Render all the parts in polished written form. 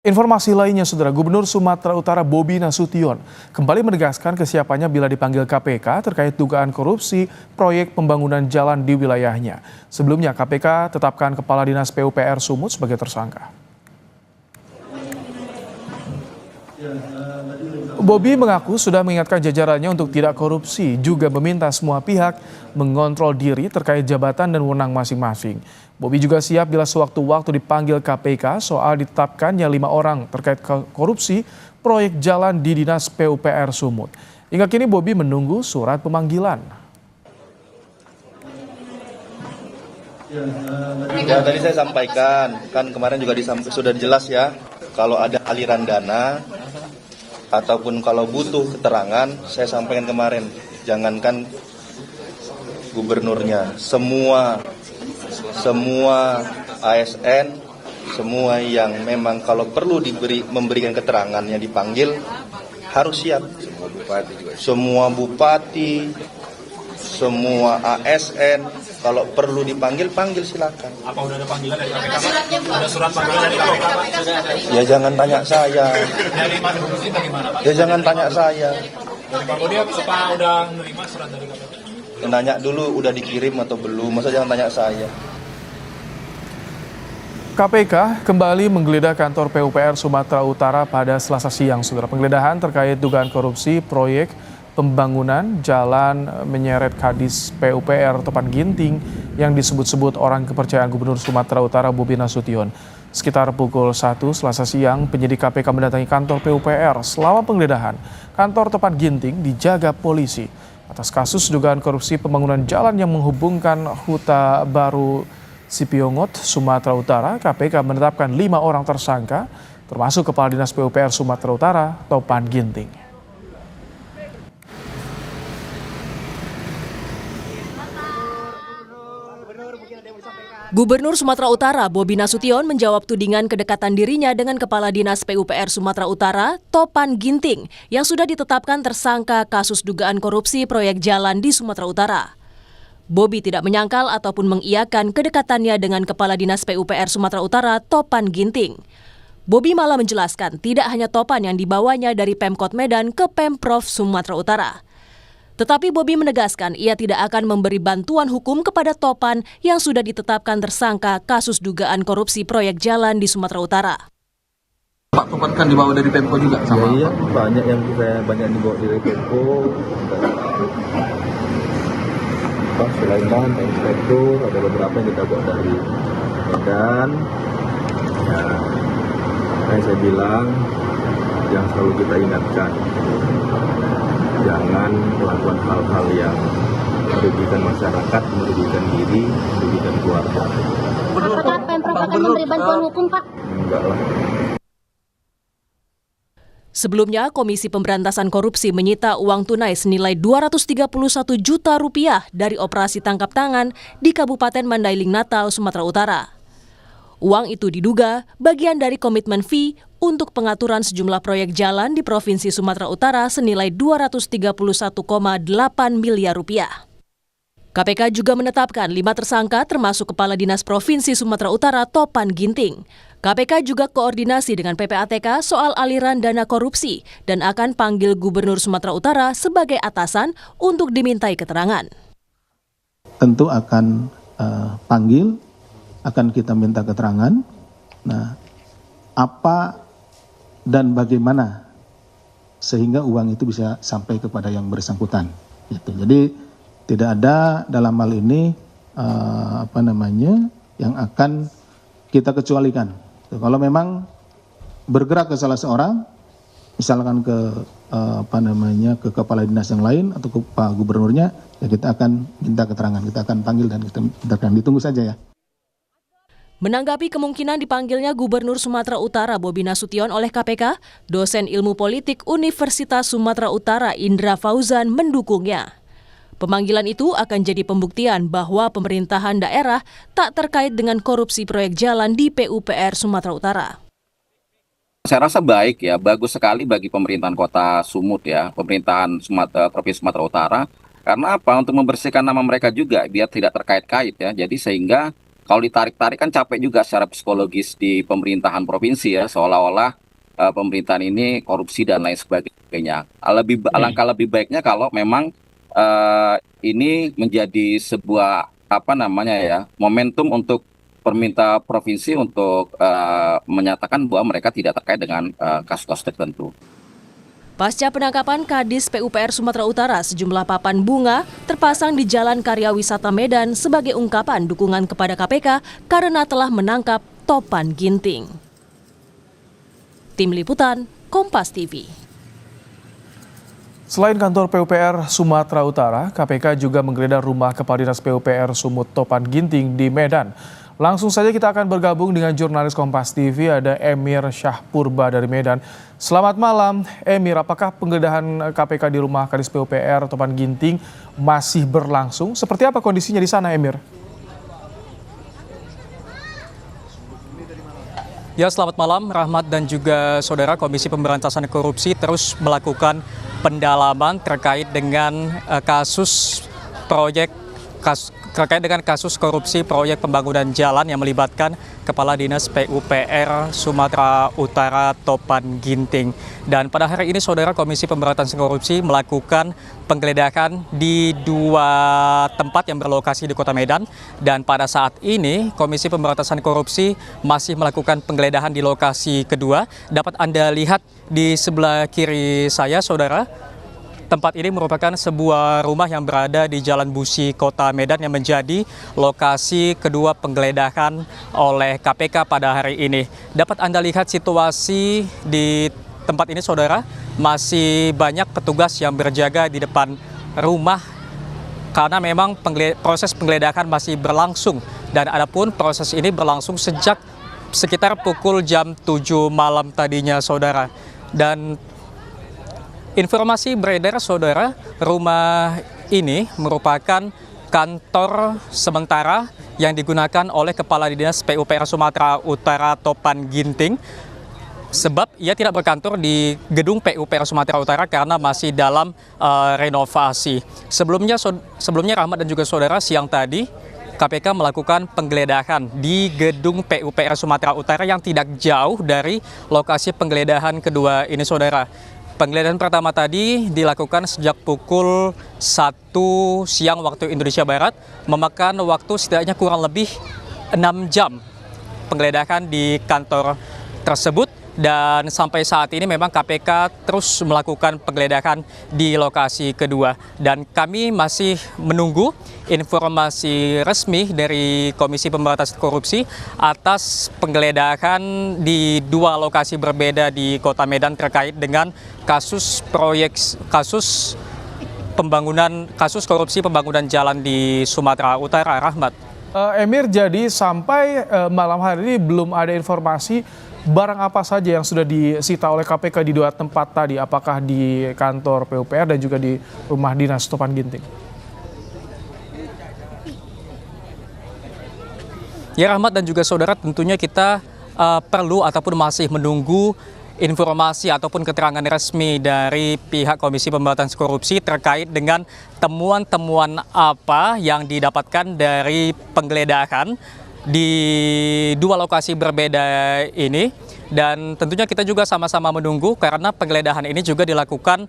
Informasi lainnya, Saudara, Gubernur Sumatera Utara Bobi Nasution kembali menegaskan kesiapannya bila dipanggil KPK terkait dugaan korupsi proyek pembangunan jalan di wilayahnya. Sebelumnya, KPK tetapkan Kepala Dinas PUPR Sumut sebagai tersangka. Bobi mengaku sudah mengingatkan jajarannya untuk tidak korupsi, juga meminta semua pihak mengontrol diri terkait jabatan dan wewenang masing-masing. Bobi juga siap bila sewaktu-waktu dipanggil KPK soal ditetapkannya 5 orang terkait korupsi proyek jalan di Dinas PUPR Sumut. Hingga kini Bobi menunggu surat pemanggilan. Ya, tadi saya sampaikan, kan kemarin juga sudah jelas ya, kalau ada aliran dana ataupun kalau butuh keterangan, saya sampaikan kemarin, jangankan gubernurnya, semua ASN, semua yang memang kalau perlu memberikan keterangan yang dipanggil harus siap. Semua bupati, semua ASN, kalau perlu dipanggil, panggil silakan. Apa udah ada panggilan dari KPK? Ada surat panggilan dari KPK, Pak? Ya jangan tanya saya. Dari Pak Budi bagaimana, Pak? Ya jangan tanya saya. Dari Pak Budi apa udah menerima surat dari KPK? Nanya dulu udah dikirim atau belum, masa jangan tanya saya. KPK kembali menggeledah kantor PUPR Sumatera Utara pada Selasa siang. Saudara, penggeledahan terkait dugaan korupsi proyek pembangunan jalan menyeret Kadis PUPR Topan Ginting yang disebut-sebut orang kepercayaan Gubernur Sumatera Utara Bobi Nasution. Sekitar pukul 1 Selasa siang, penyidik KPK mendatangi kantor PUPR. Selama penggeledahan, kantor Topan Ginting dijaga polisi atas kasus dugaan korupsi pembangunan jalan yang menghubungkan Huta Baru Sipiongot, Sumatera Utara. KPK menetapkan 5 orang tersangka, termasuk Kepala Dinas PUPR Sumatera Utara, Topan Ginting. Gubernur Sumatera Utara Bobi Nasution menjawab tudingan kedekatan dirinya dengan Kepala Dinas PUPR Sumatera Utara, Topan Ginting, yang sudah ditetapkan tersangka kasus dugaan korupsi proyek jalan di Sumatera Utara. Bobi tidak menyangkal ataupun mengiyakan kedekatannya dengan Kepala Dinas PUPR Sumatera Utara, Topan Ginting. Bobi malah menjelaskan tidak hanya Topan yang dibawanya dari Pemkot Medan ke Pemprov Sumatera Utara. Tetapi Bobi menegaskan ia tidak akan memberi bantuan hukum kepada Topan yang sudah ditetapkan tersangka kasus dugaan korupsi proyek jalan di Sumatera Utara. Pak Topan kan dibawa dari Pemko juga sama? Iya, banyak yang dibawa dari Pemko. Pak Sulaiman, Inspektur, ada beberapa yang kita bawa dari Medan. Nah, saya bilang yang selalu kita ingatkan, jangan melakukan hal-hal yang merugikan masyarakat, merugikan diri, merugikan keluarga. Apakah Pemprov akan memberi bantuan hukum, Pak? Enggak lah. Sebelumnya, Komisi Pemberantasan Korupsi menyita uang tunai senilai 231 juta rupiah dari operasi tangkap tangan di Kabupaten Mandailing Natal, Sumatera Utara. Uang itu diduga bagian dari komitmen fee untuk pengaturan sejumlah proyek jalan di Provinsi Sumatera Utara senilai 231,8 miliar rupiah. KPK juga menetapkan 5 tersangka termasuk Kepala Dinas Provinsi Sumatera Utara Topan Ginting. KPK juga koordinasi dengan PPATK soal aliran dana korupsi dan akan panggil Gubernur Sumatera Utara sebagai atasan untuk dimintai keterangan. Tentu akan panggil, akan kita minta keterangan. Nah, apa dan bagaimana sehingga uang itu bisa sampai kepada yang bersangkutan. Gitu. Jadi tidak ada dalam hal ini yang akan kita kecualikan. Kalau memang bergerak ke salah seorang, misalkan ke ke kepala dinas yang lain atau ke Pak Gubernurnya, ya kita akan minta keterangan, kita akan panggil dan kita akan ditunggu saja ya. Menanggapi kemungkinan dipanggilnya Gubernur Sumatera Utara Bobi Nasution oleh KPK, dosen ilmu politik Universitas Sumatera Utara Indra Fauzan mendukungnya. Pemanggilan itu akan jadi pembuktian bahwa pemerintahan daerah tak terkait dengan korupsi proyek jalan di PUPR Sumatera Utara. Saya rasa baik ya, bagus sekali bagi pemerintahan kota Sumut ya, pemerintahan Provinsi Sumatera Utara. Karena apa? Untuk membersihkan nama mereka juga biar tidak terkait-kait ya. Jadi sehingga kalau ditarik-tarik kan capek juga secara psikologis di pemerintahan provinsi ya, seolah-olah pemerintahan ini korupsi dan lain sebagainya. Alangkah lebih baiknya kalau memang ini menjadi sebuah momentum untuk pemerintah provinsi untuk menyatakan bahwa mereka tidak terkait dengan kasus-kasus tertentu. Pasca penangkapan Kadis PUPR Sumatera Utara, sejumlah papan bunga terpasang di Jalan Karya Wisata Medan sebagai ungkapan dukungan kepada KPK karena telah menangkap Topan Ginting. Tim Liputan, Kompas TV. Selain kantor PUPR Sumatera Utara, KPK juga menggeledah rumah Kepala Dinas PUPR Sumut Topan Ginting di Medan. Langsung saja kita akan bergabung dengan jurnalis Kompas TV, ada Emir Syahpurba dari Medan. Selamat malam, Emir. Apakah penggeledahan KPK di rumah Kadis PUPR Topan Ginting masih berlangsung? Seperti apa kondisinya di sana, Emir? Ya, selamat malam, Rahmat dan juga saudara. Komisi Pemberantasan Korupsi terus melakukan pendalaman terkait dengan kasus korupsi proyek pembangunan jalan yang melibatkan Kepala Dinas PUPR Sumatera Utara Topan Ginting. Dan pada hari ini, saudara, Komisi Pemberantasan Korupsi melakukan penggeledahan di 2 tempat yang berlokasi di Kota Medan. Dan pada saat ini, Komisi Pemberantasan Korupsi masih melakukan penggeledahan di lokasi kedua. Dapat Anda lihat di sebelah kiri saya, saudara. Tempat ini merupakan sebuah rumah yang berada di Jalan Busi, Kota Medan, yang menjadi lokasi kedua penggeledahan oleh KPK pada hari ini. Dapat Anda lihat situasi di tempat ini, saudara, masih banyak petugas yang berjaga di depan rumah karena memang proses penggeledahan masih berlangsung. Dan adapun proses ini berlangsung sejak sekitar pukul jam 7 malam tadinya, saudara. Dan informasi beredar, saudara, rumah ini merupakan kantor sementara yang digunakan oleh Kepala Dinas PUPR Sumatera Utara Topan Ginting, sebab ia tidak berkantor di gedung PUPR Sumatera Utara karena masih dalam renovasi. Sebelumnya Rahmat dan juga saudara, siang tadi KPK melakukan penggeledahan di gedung PUPR Sumatera Utara yang tidak jauh dari lokasi penggeledahan kedua ini, saudara. Penggeledahan pertama tadi dilakukan sejak pukul 1 siang waktu Indonesia Barat, memakan waktu setidaknya kurang lebih 6 jam penggeledahan di kantor tersebut. Dan sampai saat ini memang KPK terus melakukan penggeledahan di lokasi kedua. Dan kami masih menunggu informasi resmi dari Komisi Pemberantasan Korupsi atas penggeledahan di 2 lokasi berbeda di Kota Medan terkait dengan kasus korupsi pembangunan jalan di Sumatera Utara, Rahmat. Emir, jadi sampai malam hari ini belum ada informasi barang apa saja yang sudah disita oleh KPK di 2 tempat tadi, apakah di kantor PUPR dan juga di rumah dinas Topan Ginting? Ya, Rahmat dan juga saudara, tentunya kita perlu ataupun masih menunggu informasi ataupun keterangan resmi dari pihak Komisi Pemberantasan Korupsi terkait dengan temuan-temuan apa yang didapatkan dari penggeledahan di 2 lokasi berbeda ini. Dan tentunya kita juga sama-sama menunggu karena penggeledahan ini juga dilakukan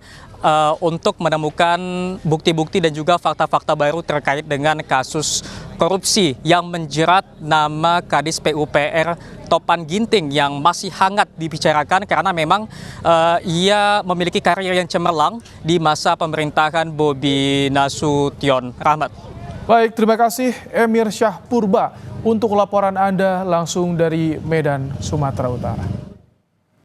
untuk menemukan bukti-bukti dan juga fakta-fakta baru terkait dengan kasus korupsi yang menjerat nama Kadis PUPR Topan Ginting yang masih hangat dibicarakan karena memang ia memiliki karir yang cemerlang di masa pemerintahan Bobi Nasution. Rahmat. Baik, terima kasih Emir Syahpurba untuk laporan Anda langsung dari Medan, Sumatera Utara.